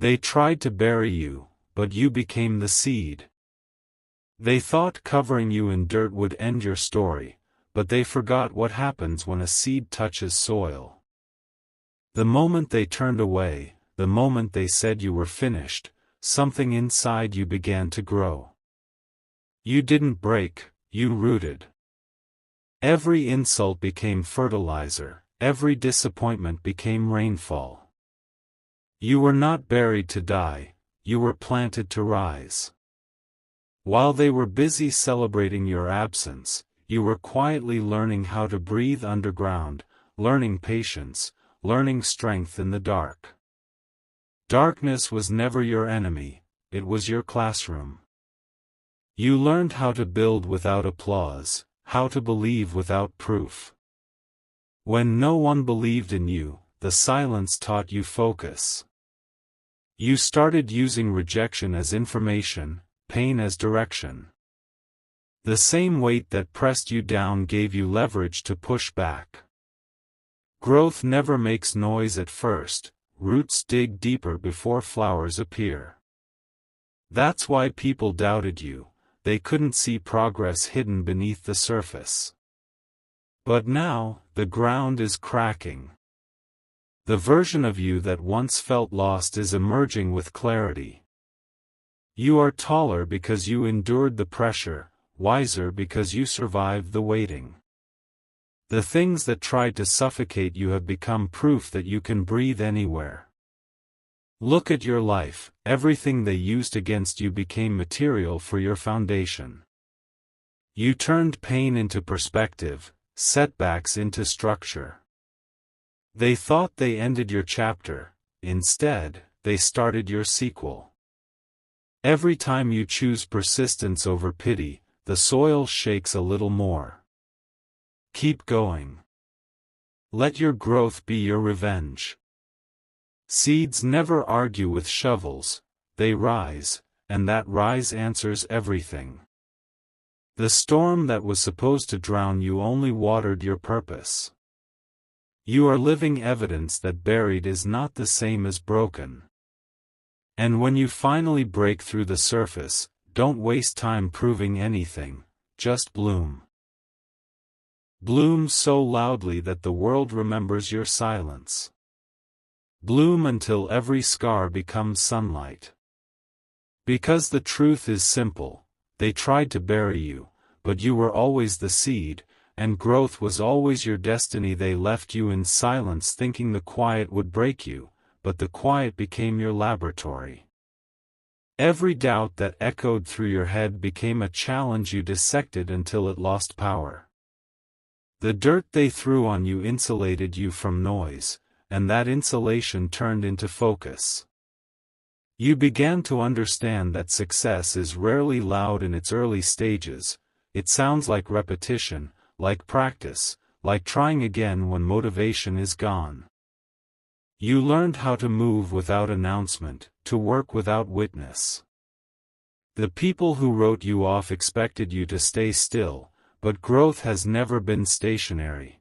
They tried to bury you, but you became the seed. They thought covering you in dirt would end your story, but they forgot what happens when a seed touches soil. The moment they turned away, the moment they said you were finished, something inside you began to grow. You didn't break, you rooted. Every insult became fertilizer, every disappointment became rainfall. You were not buried to die, you were planted to rise. While they were busy celebrating your absence, you were quietly learning how to breathe underground, learning patience, learning strength in the dark. Darkness was never your enemy, it was your classroom. You learned how to build without applause, how to believe without proof. When no one believed in you, the silence taught you focus. You started using rejection as information, pain as direction. The same weight that pressed you down gave you leverage to push back. Growth never makes noise at first, roots dig deeper before flowers appear. That's why people doubted you, they couldn't see progress hidden beneath the surface. But now, the ground is cracking. The version of you that once felt lost is emerging with clarity. You are taller because you endured the pressure, wiser because you survived the waiting. The things that tried to suffocate you have become proof that you can breathe anywhere. Look at your life, everything they used against you became material for your foundation. You turned pain into perspective, setbacks into structure. They thought they ended your chapter, instead, they started your sequel. Every time you choose persistence over pity, the soil shakes a little more. Keep going. Let your growth be your revenge. Seeds never argue with shovels, they rise, and that rise answers everything. The storm that was supposed to drown you only watered your purpose. You are living evidence that buried is not the same as broken. And when you finally break through the surface, don't waste time proving anything, just bloom. Bloom so loudly that the world remembers your silence. Bloom until every scar becomes sunlight. Because the truth is simple, they tried to bury you, but you were always the seed, and growth was always your destiny. They left you in silence thinking the quiet would break you, but the quiet became your laboratory. Every doubt that echoed through your head became a challenge you dissected until it lost power. The dirt they threw on you insulated you from noise, and that insulation turned into focus. You began to understand that success is rarely loud in its early stages, it sounds like repetition, like practice, like trying again when motivation is gone. You learned how to move without announcement, to work without witness. The people who wrote you off expected you to stay still, but growth has never been stationary.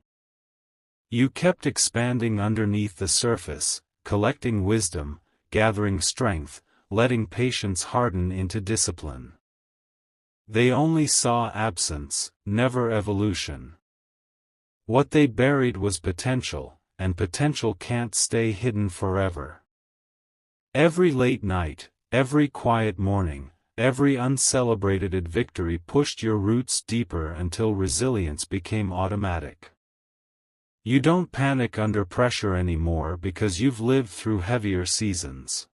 You kept expanding underneath the surface, collecting wisdom, gathering strength, letting patience harden into discipline. They only saw absence, never evolution. What they buried was potential, and potential can't stay hidden forever. Every late night, every quiet morning, every uncelebrated victory pushed your roots deeper until resilience became automatic. You don't panic under pressure anymore because you've lived through heavier seasons.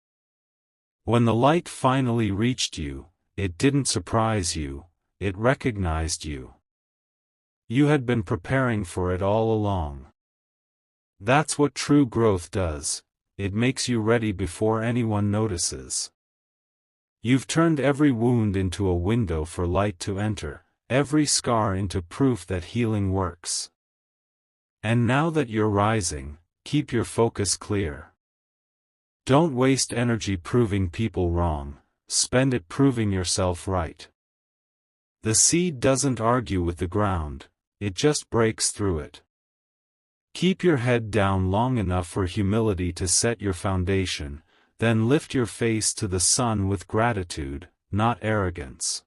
When the light finally reached you, it didn't surprise you, it recognized you. You had been preparing for it all along. That's what true growth does, it makes you ready before anyone notices. You've turned every wound into a window for light to enter, every scar into proof that healing works. And now that you're rising, keep your focus clear. Don't waste energy proving people wrong, spend it proving yourself right. The seed doesn't argue with the ground, it just breaks through it. Keep your head down long enough for humility to set your foundation, then lift your face to the sun with gratitude, not arrogance.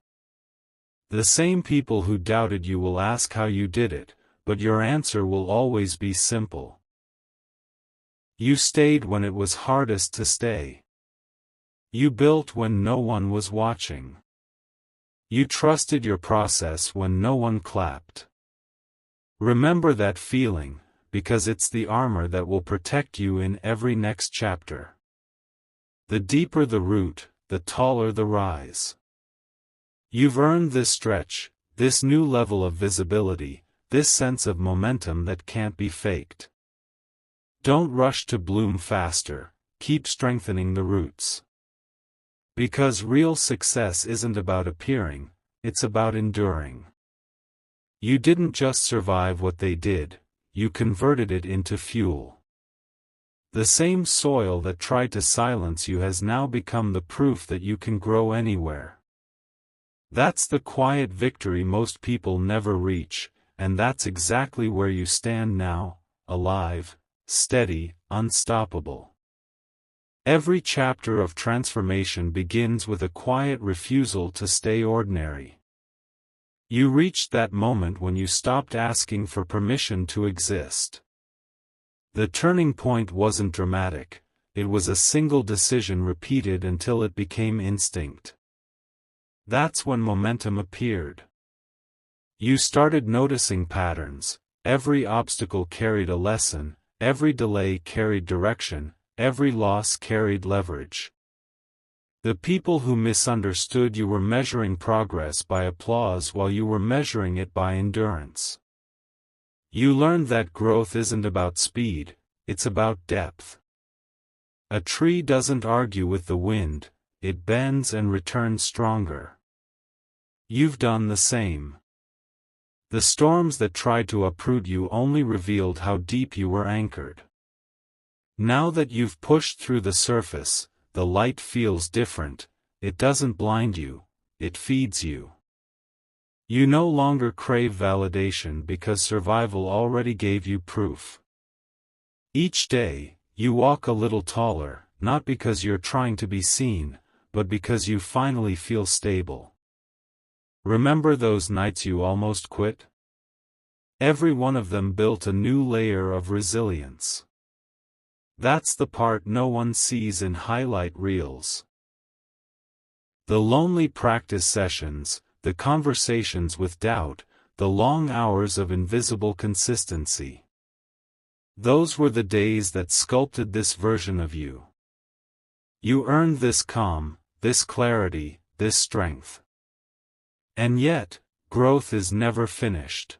The same people who doubted you will ask how you did it, but your answer will always be simple. You stayed when it was hardest to stay. You built when no one was watching. You trusted your process when no one clapped. Remember that feeling, because it's the armor that will protect you in every next chapter. The deeper the root, the taller the rise. You've earned this stretch, this new level of visibility, this sense of momentum that can't be faked. Don't rush to bloom faster, keep strengthening the roots. Because real success isn't about appearing, it's about enduring. You didn't just survive what they did, you converted it into fuel. The same soil that tried to silence you has now become the proof that you can grow anywhere. That's the quiet victory most people never reach, and that's exactly where you stand now, alive, steady, unstoppable. Every chapter of transformation begins with a quiet refusal to stay ordinary. You reached that moment when you stopped asking for permission to exist. The turning point wasn't dramatic, it was a single decision repeated until it became instinct. That's when momentum appeared. You started noticing patterns, every obstacle carried a lesson, every delay carried direction, every loss carried leverage. The people who misunderstood you were measuring progress by applause while you were measuring it by endurance. You learned that growth isn't about speed, it's about depth. A tree doesn't argue with the wind, it bends and returns stronger. You've done the same. The storms that tried to uproot you only revealed how deep you were anchored. Now that you've pushed through the surface, the light feels different, it doesn't blind you, it feeds you. You no longer crave validation because survival already gave you proof. Each day, you walk a little taller, not because you're trying to be seen, but because you finally feel stable. Remember those nights you almost quit? Every one of them built a new layer of resilience. That's the part no one sees in highlight reels. The lonely practice sessions, the conversations with doubt, the long hours of invisible consistency. Those were the days that sculpted this version of you. You earned this calm, this clarity, this strength. And yet, growth is never finished.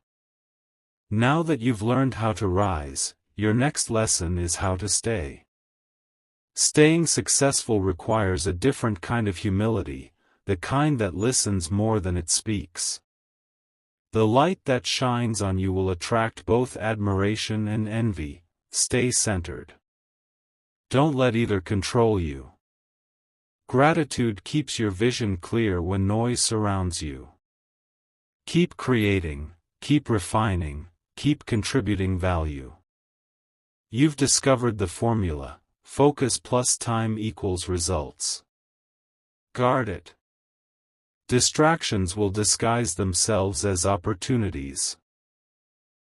Now that you've learned how to rise, your next lesson is how to stay. Staying successful requires a different kind of humility, the kind that listens more than it speaks. The light that shines on you will attract both admiration and envy. Stay centered. Don't let either control you. Gratitude keeps your vision clear when noise surrounds you. Keep creating, keep refining, keep contributing value. You've discovered the formula: focus plus time equals results. Guard it. Distractions will disguise themselves as opportunities.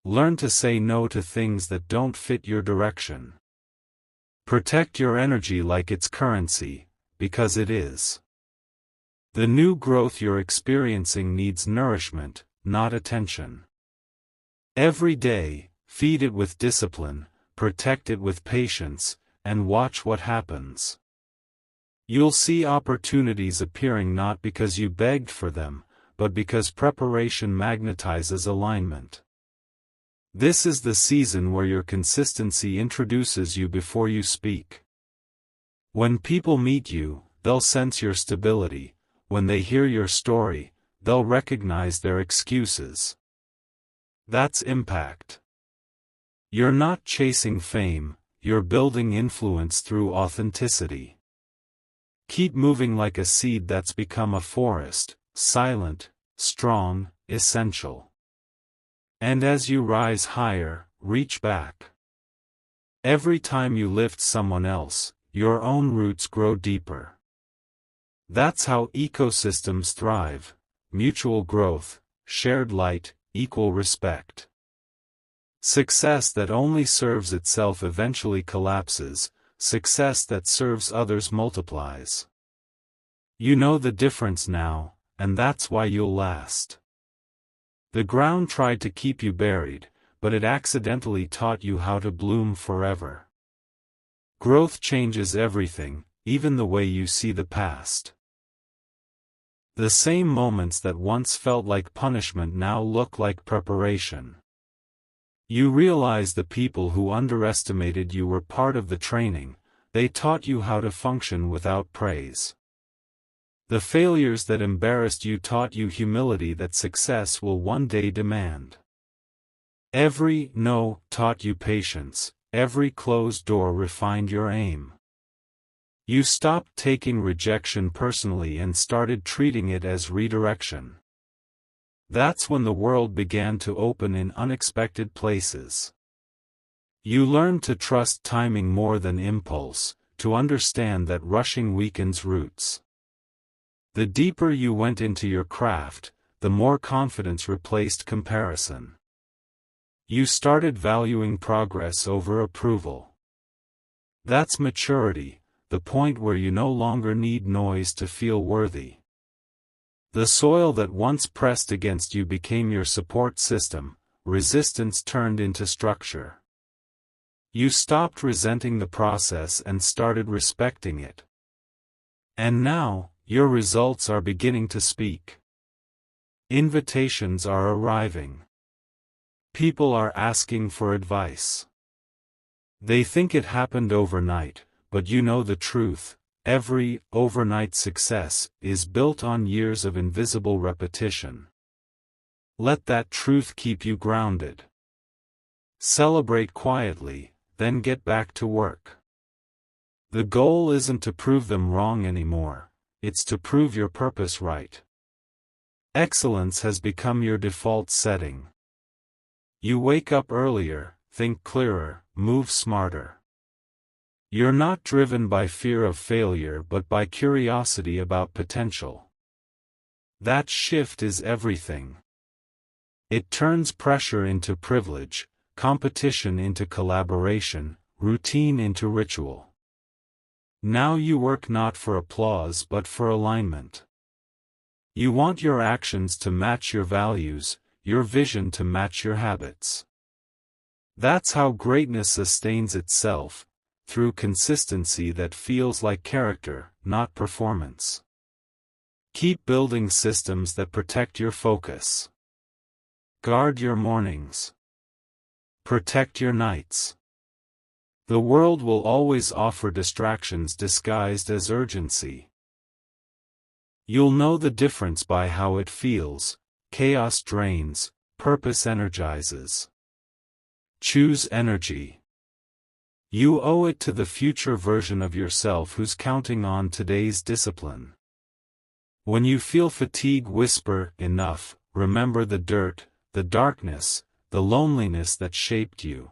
Learn to say no to things that don't fit your direction. Protect your energy like it's currency, because it is. The new growth you're experiencing needs nourishment, not attention. Every day, feed it with discipline, protect it with patience, and watch what happens. You'll see opportunities appearing not because you begged for them, but because preparation magnetizes alignment. This is the season where your consistency introduces you before you speak. When people meet you, they'll sense your stability. When they hear your story, they'll recognize their excuses. That's impact. You're not chasing fame, you're building influence through authenticity. Keep moving like a seed that's become a forest, silent, strong, essential. And as you rise higher, reach back. Every time you lift someone else, your own roots grow deeper. That's how ecosystems thrive: mutual growth, shared light, equal respect. Success that only serves itself eventually collapses, success that serves others multiplies. You know the difference now, and that's why you'll last. The ground tried to keep you buried, but it accidentally taught you how to bloom forever. Growth changes everything, even the way you see the past. The same moments that once felt like punishment now look like preparation. You realize the people who underestimated you were part of the training. They taught you how to function without praise. The failures that embarrassed you taught you humility that success will one day demand. Every no taught you patience, every closed door refined your aim. You stopped taking rejection personally and started treating it as redirection. That's when the world began to open in unexpected places. You learned to trust timing more than impulse, to understand that rushing weakens roots. The deeper you went into your craft, the more confidence replaced comparison. You started valuing progress over approval. That's maturity, the point where you no longer need noise to feel worthy. The soil that once pressed against you became your support system, resistance turned into structure. You stopped resenting the process and started respecting it. And now, your results are beginning to speak. Invitations are arriving. People are asking for advice. They think it happened overnight, but you know the truth: every overnight success is built on years of invisible repetition. Let that truth keep you grounded. Celebrate quietly, then get back to work. The goal isn't to prove them wrong anymore, it's to prove your purpose right. Excellence has become your default setting. You wake up earlier, think clearer, move smarter. You're not driven by fear of failure but by curiosity about potential. That shift is everything. It turns pressure into privilege, competition into collaboration, routine into ritual. Now you work not for applause but for alignment. You want your actions to match your values, your vision to match your habits. That's how greatness sustains itself, through consistency that feels like character, not performance. Keep building systems that protect your focus. Guard your mornings. Protect your nights. The world will always offer distractions disguised as urgency. You'll know the difference by how it feels: chaos drains, purpose energizes. Choose energy. You owe it to the future version of yourself who's counting on today's discipline. When you feel fatigue whisper, "Enough," remember the dirt, the darkness, the loneliness that shaped you.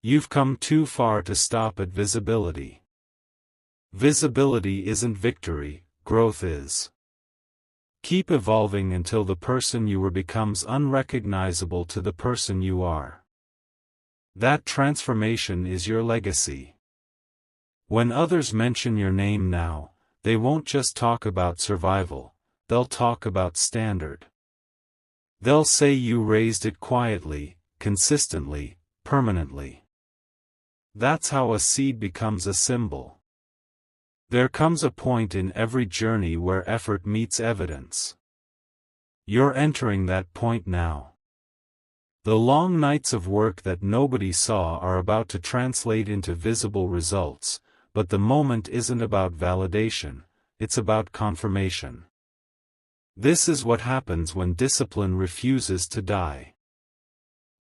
You've come too far to stop at visibility. Visibility isn't victory, growth is. Keep evolving until the person you were becomes unrecognizable to the person you are. That transformation is your legacy. When others mention your name now, they won't just talk about survival, they'll talk about standard. They'll say you raised it quietly, consistently, permanently. That's how a seed becomes a symbol. There comes a point in every journey where effort meets evidence. You're entering that point now. The long nights of work that nobody saw are about to translate into visible results, but the moment isn't about validation, it's about confirmation. This is what happens when discipline refuses to die.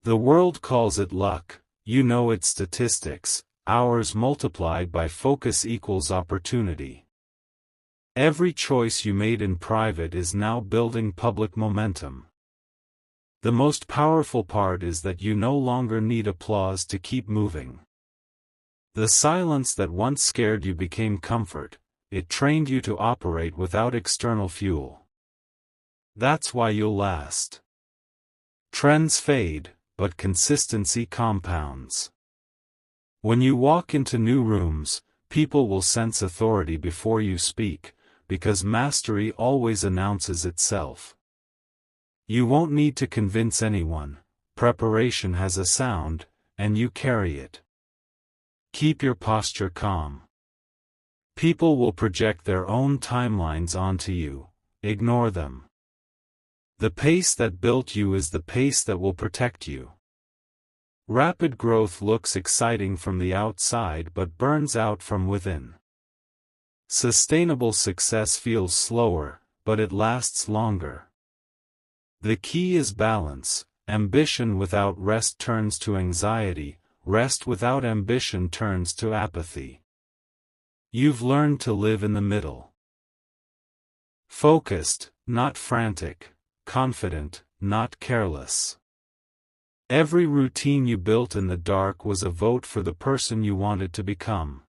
The world calls it luck, you know it's statistics, hours multiplied by focus equals opportunity. Every choice you made in private is now building public momentum. The most powerful part is that you no longer need applause to keep moving. The silence that once scared you became comfort. It trained you to operate without external fuel. That's why you'll last. Trends fade, but consistency compounds. When you walk into new rooms, people will sense authority before you speak, because mastery always announces itself. You won't need to convince anyone. Preparation has a sound, and you carry it. Keep your posture calm. People will project their own timelines onto you. Ignore them. The pace that built you is the pace that will protect you. Rapid growth looks exciting from the outside but burns out from within. Sustainable success feels slower, but it lasts longer. The key is balance. Ambition without rest turns to anxiety, rest without ambition turns to apathy. You've learned to live in the middle. Focused, not frantic. Confident, not careless. Every routine you built in the dark was a vote for the person you wanted to become.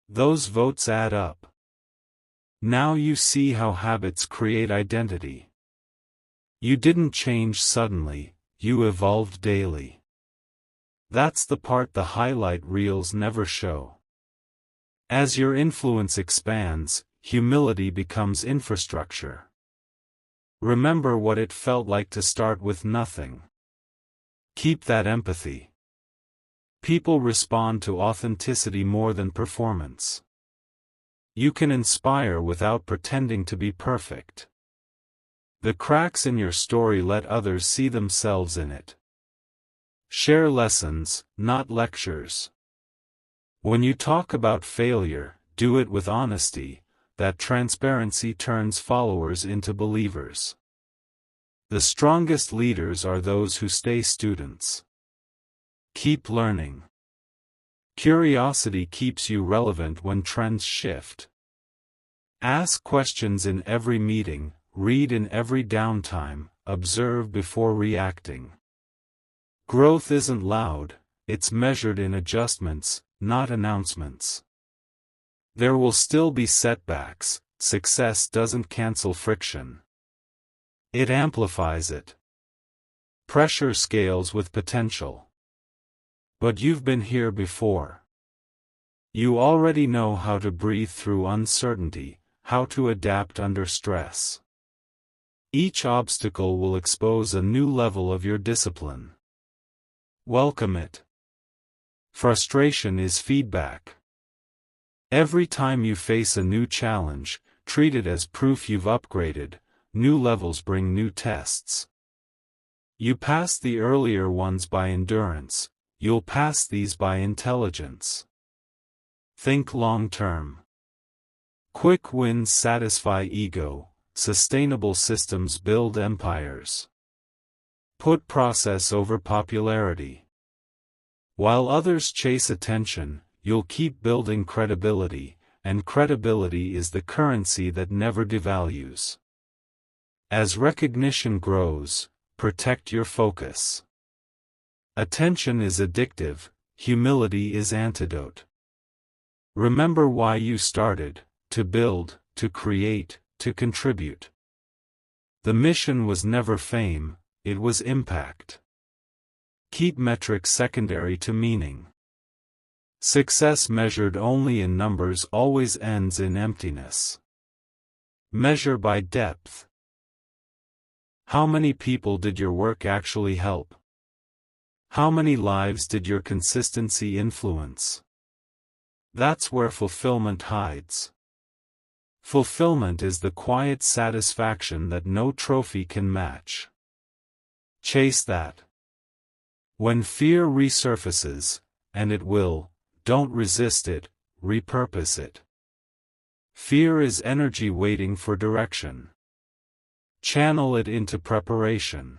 Those votes add up. Now you see how habits create identity. You didn't change suddenly, you evolved daily. That's the part the highlight reels never show. As your influence expands, humility becomes infrastructure. Remember what it felt like to start with nothing. Keep that empathy. People respond to authenticity more than performance. You can inspire without pretending to be perfect. The cracks in your story let others see themselves in it. Share lessons, not lectures. When you talk about failure, do it with honesty. That transparency turns followers into believers. The strongest leaders are those who stay students. Keep learning. Curiosity keeps you relevant when trends shift. Ask questions in every meeting, read in every downtime, observe before reacting. Growth isn't loud, it's measured in adjustments, not announcements. There will still be setbacks. Success doesn't cancel friction. It amplifies it. Pressure scales with potential. But you've been here before. You already know how to breathe through uncertainty, how to adapt under stress. Each obstacle will expose a new level of your discipline. Welcome it. Frustration is feedback. Every time you face a new challenge, treat it as proof you've upgraded. New levels bring new tests. You passed the earlier ones by endurance, you'll pass these by intelligence. Think long-term. Quick wins satisfy ego, sustainable systems build empires. Put process over popularity. While others chase attention, you'll keep building credibility, and credibility is the currency that never devalues. As recognition grows, protect your focus. Attention is addictive, humility is antidote. Remember why you started: to build, to create, to contribute. The mission was never fame, it was impact. Keep metrics secondary to meaning. Success measured only in numbers always ends in emptiness. Measure by depth. How many people did your work actually help? How many lives did your consistency influence? That's where fulfillment hides. Fulfillment is the quiet satisfaction that no trophy can match. Chase that. When fear resurfaces, and it will, don't resist it, repurpose it. Fear is energy waiting for direction. Channel it into preparation.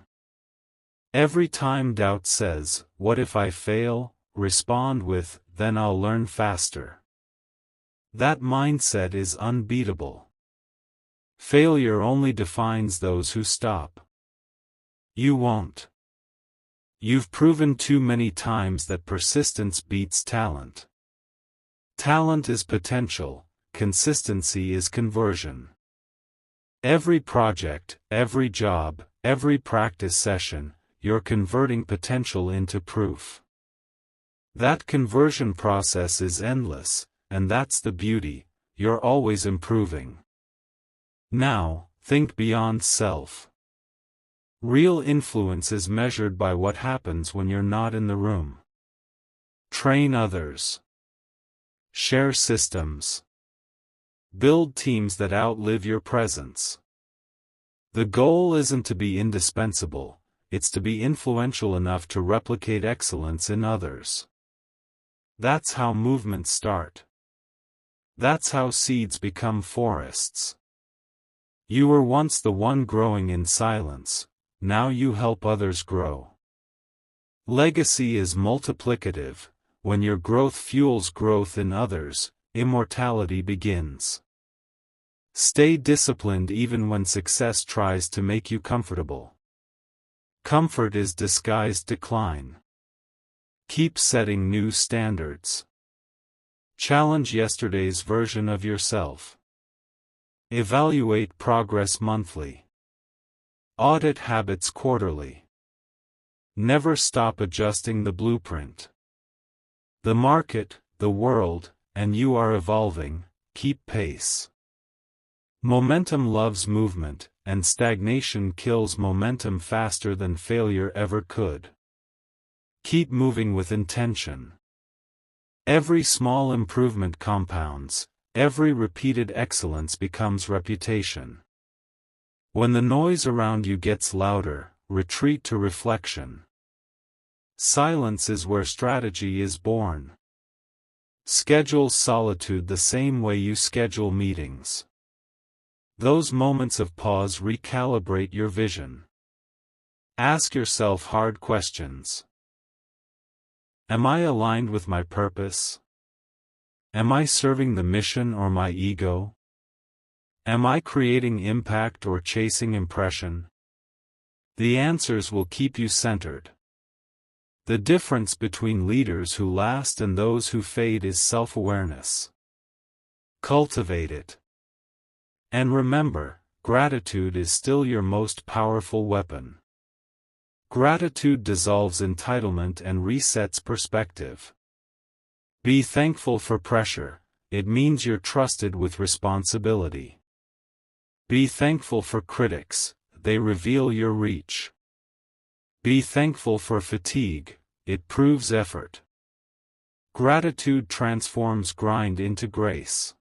Every time doubt says, "What if I fail?" respond with, "Then I'll learn faster." That mindset is unbeatable. Failure only defines those who stop. You won't. You've proven too many times that persistence beats talent. Talent is potential, consistency is conversion. Every project, every job, every practice session, you're converting potential into proof. That conversion process is endless, and that's the beauty, you're always improving. Now, think beyond self. Real influence is measured by what happens when you're not in the room. Train others. Share systems. Build teams that outlive your presence. The goal isn't to be indispensable, it's to be influential enough to replicate excellence in others. That's how movements start. That's how seeds become forests. You were once the one growing in silence, now you help others grow. Legacy is multiplicative. When your growth fuels growth in others, immortality begins. Stay disciplined even when success tries to make you comfortable. Comfort is disguised decline. Keep setting new standards. Challenge yesterday's version of yourself. Evaluate progress monthly. Audit habits quarterly. Never stop adjusting the blueprint. The market, the world, and you are evolving, keep pace. Momentum loves movement, and stagnation kills momentum faster than failure ever could. Keep moving with intention. Every small improvement compounds, every repeated excellence becomes reputation. When the noise around you gets louder, retreat to reflection. Silence is where strategy is born. Schedule solitude the same way you schedule meetings. Those moments of pause recalibrate your vision. Ask yourself hard questions. Am I aligned with my purpose? Am I serving the mission or my ego? Am I creating impact or chasing impression? The answers will keep you centered. The difference between leaders who last and those who fade is self-awareness. Cultivate it. And remember, gratitude is still your most powerful weapon. Gratitude dissolves entitlement and resets perspective. Be thankful for pressure, it means you're trusted with responsibility. Be thankful for critics, they reveal your reach. Be thankful for fatigue, it proves effort. Gratitude transforms grind into grace.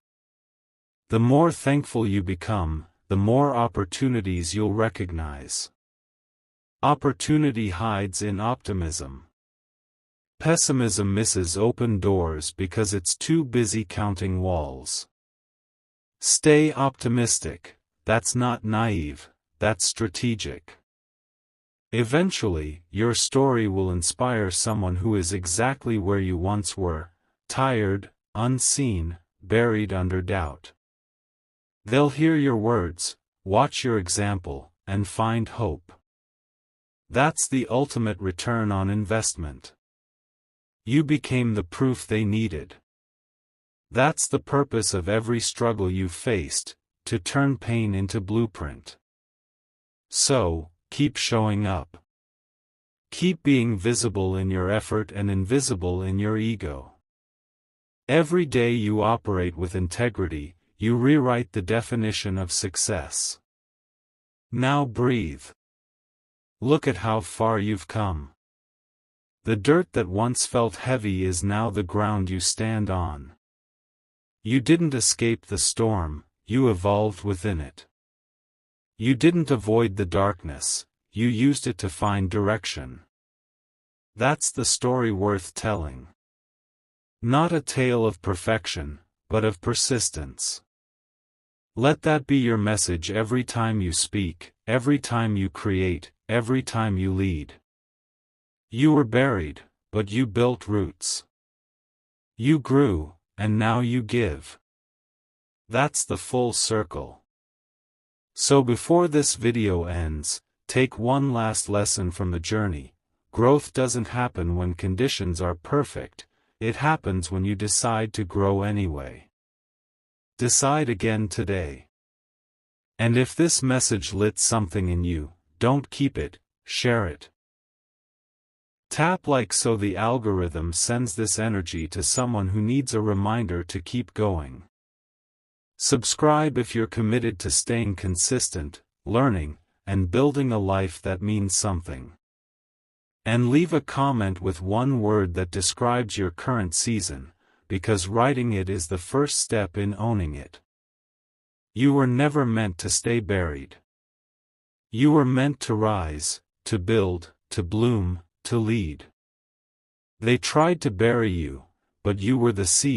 The more thankful you become, the more opportunities you'll recognize. Opportunity hides in optimism. Pessimism misses open doors because it's too busy counting walls. Stay optimistic, that's not naive, that's strategic. Eventually, your story will inspire someone who is exactly where you once were, tired, unseen, buried under doubt. They'll hear your words, watch your example, and find hope. That's the ultimate return on investment. You became the proof they needed. That's the purpose of every struggle you've faced, to turn pain into blueprint. So, keep showing up. Keep being visible in your effort and invisible in your ego. Every day you operate with integrity, you rewrite the definition of success. Now breathe. Look at how far you've come. The dirt that once felt heavy is now the ground you stand on. You didn't escape the storm, you evolved within it. You didn't avoid the darkness, you used it to find direction. That's the story worth telling. Not a tale of perfection, but of persistence. Let that be your message every time you speak, every time you create, every time you lead. You were buried, but you built roots. You grew, and now you give. That's the full circle. So before this video ends, take one last lesson from the journey. Growth doesn't happen when conditions are perfect, It happens when you decide to grow anyway. Decide again today. And if this message lit something in you, don't keep it, share it. Tap like so the algorithm sends this energy to someone who needs a reminder to keep going. Subscribe if you're committed to staying consistent, learning, and building a life that means something. And leave a comment with one word that describes your current season, because writing it is the first step in owning it. You were never meant to stay buried. You were meant to rise, to build, to bloom, to lead. They tried to bury you, but you were the seed.